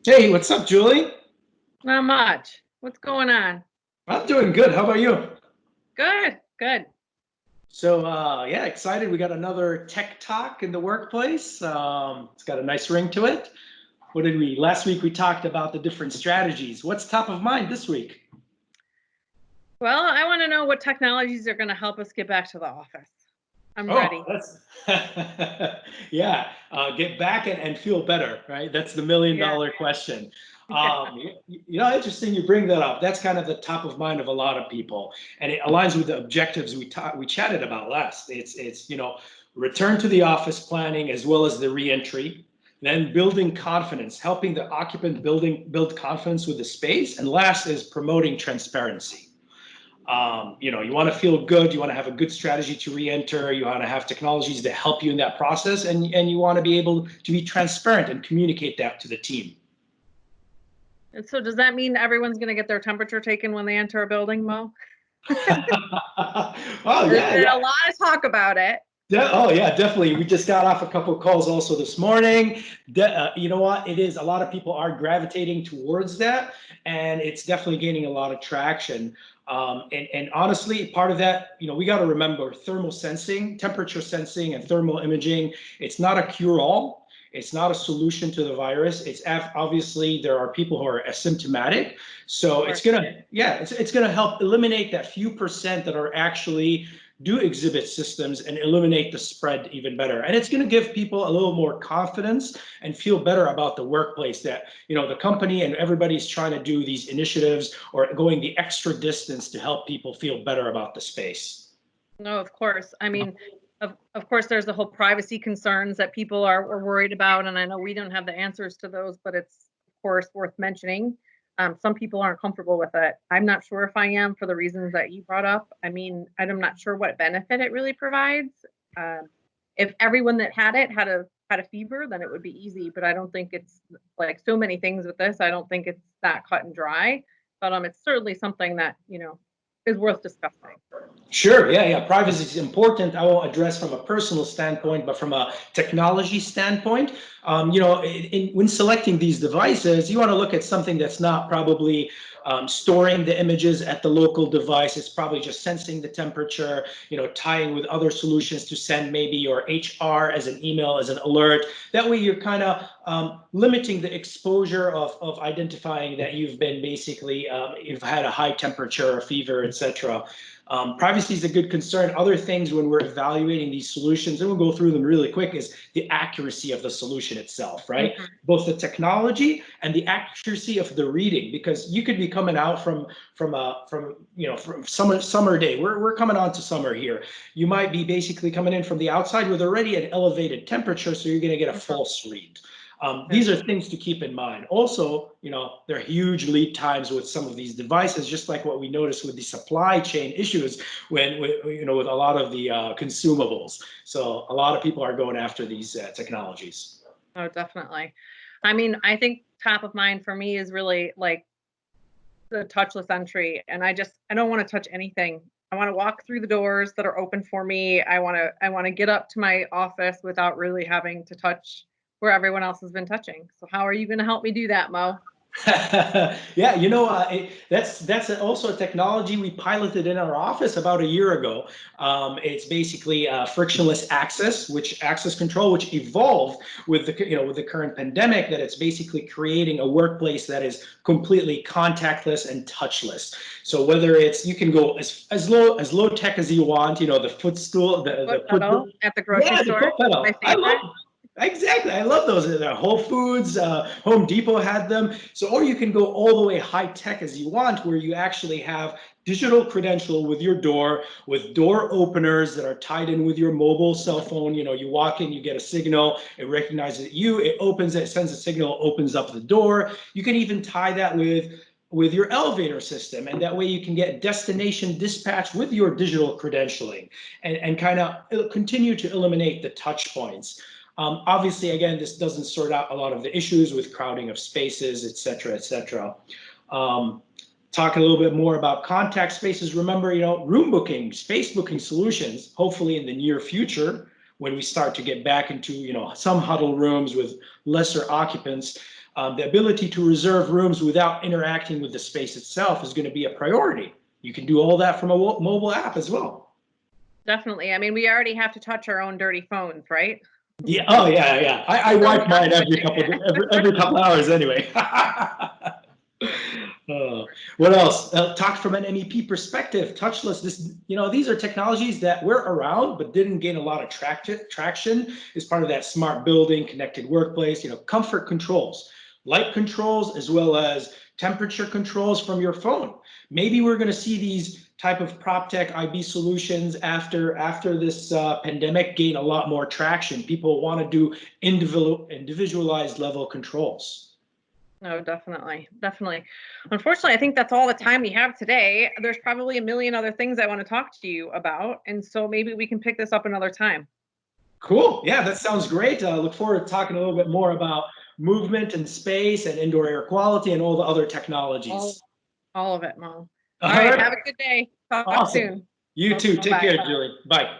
Hey, what's up, Julie? Not much. What's going on? I'm doing good. How about you? Good, good. Yeah, excited. We got another tech talk in the workplace. It's got a nice ring to it. What did we, last week we talked about the different strategies. What's top of mind this week? Well, I want to know what technologies are going to help us get back to the office. I'm Oh, ready. that's, yeah, get back and feel better, right? That's the million Yeah. dollar question. Interesting you bring that up. That's kind of the top of mind of a lot of people, and it aligns with the objectives we chatted about last. It's return to the office planning as well as the reentry, then building confidence, helping the occupant build confidence with the space, and last is promoting transparency. You want to feel good, you want to have a good strategy to re-enter, you want to have technologies that help you in that process, and you want to be able to be transparent and communicate that to the team. And so, does that mean everyone's going to get their temperature taken when they enter a building, Mo? Oh There's yeah, been a yeah. lot of talk about it. Oh yeah, definitely. We just got off a couple of calls also this morning. You know what? It is a lot of people are gravitating towards that, and it's definitely gaining a lot of traction. And honestly, part of that, we got to remember thermal sensing, temperature sensing, and thermal imaging. It's not a cure-all. It's not a solution to the virus. Obviously there are people who are asymptomatic, Of so it's course. gonna, yeah, it's gonna help eliminate that few percent that are actually do exhibit systems and eliminate the spread even better. And it's going to give people a little more confidence and feel better about the workplace that, the company and everybody's trying to do these initiatives or going the extra distance to help people feel better about the space. No, of course. I mean, of course, there's the whole privacy concerns that people are worried about, and I know we don't have the answers to those, but it's of course worth mentioning. Some people aren't comfortable with it. I'm not sure if I am for the reasons that you brought up. I mean, I'm not sure what benefit it really provides. Um, if everyone that had it had a fever, then it would be easy. But I don't think it's like so many things with this. I don't think it's that cut and dry. But it's certainly something that is worth discussing. Sure, yeah, yeah. Privacy is important. I won't address from a personal standpoint, but from a technology standpoint, when selecting these devices, you want to look at something that's not probably storing the images at the local device. It's probably just sensing the temperature, tying with other solutions to send maybe your HR as an email, as an alert. That way you're kind of limiting the exposure of identifying that you've been basically, you've had a high temperature, a fever, etc. Privacy is a good concern. Other things when we're evaluating these solutions, and we'll go through them really quick, is the accuracy of the solution itself, right? Mhm. Both the technology and the accuracy of the reading, because you could be coming out from summer day. We're coming on to summer here. You might be basically coming in from the outside with already an elevated temperature, so you're going to get a Mhm. false read. Yeah. These are things to keep in mind. Also, there are huge lead times with some of these devices, just like what we noticed with the supply chain issues with a lot of the consumables. So a lot of people are going after these technologies. Oh, definitely. I mean, I think top of mind for me is really like the touchless entry. And I don't want to touch anything. I want to walk through the doors that are open for me. I want to get up to my office without really having to touch where everyone else has been touching. So how are you going to help me do that, Mo? Yeah, that's also a technology we piloted in our office about a year ago. It's basically frictionless access, which access control, which evolved with the current pandemic. That it's basically creating a workplace that is completely contactless and touchless. So whether it's you can go as low tech as you want, the footstool, Foot the foot, pedal at the grocery yeah, the store, foot my pedal. I love favorite. Exactly. I love those. Whole Foods, Home Depot had them. So, or you can go all the way high tech as you want, where you actually have digital credential with your door, with door openers that are tied in with your mobile cell phone. You walk in, you get a signal, it recognizes you, it opens it, sends a signal, opens up the door. You can even tie that with your elevator system, and that way you can get destination dispatch with your digital credentialing and kind of continue to eliminate the touch points. Obviously, again, this doesn't sort out a lot of the issues with crowding of spaces, et cetera, et cetera. Um, Talk a little bit more about contact spaces. Remember, room booking, space booking solutions, hopefully in the near future, when we start to get back into, some huddle rooms with lesser occupants. The ability to reserve rooms without interacting with the space itself is going to be a priority. You can do all that from a mobile app as well. Definitely. I mean, we already have to touch our own dirty phones, right? Yeah. Oh, yeah, yeah. I wipe mine every couple hours anyway. What else? Talk from an MEP perspective. Touchless. These are technologies that were around but didn't gain a lot of traction as part of that smart building, connected workplace. Comfort controls, light controls, as well as temperature controls from your phone. Maybe we're going to see these type of prop tech IB solutions after this pandemic gain a lot more traction. People want to do individualized level controls. No, definitely. Definitely. Unfortunately, I think that's all the time we have today. There's probably a million other things I want to talk to you about. And so maybe we can pick this up another time. Cool. Yeah, that sounds great. Look forward to talking a little bit more about movement and space and indoor air quality and all the other technologies. All of it, Mo. All All right. right. Have a good day. Talk Awesome. soon. You too. Take Bye. care, Julie. Bye.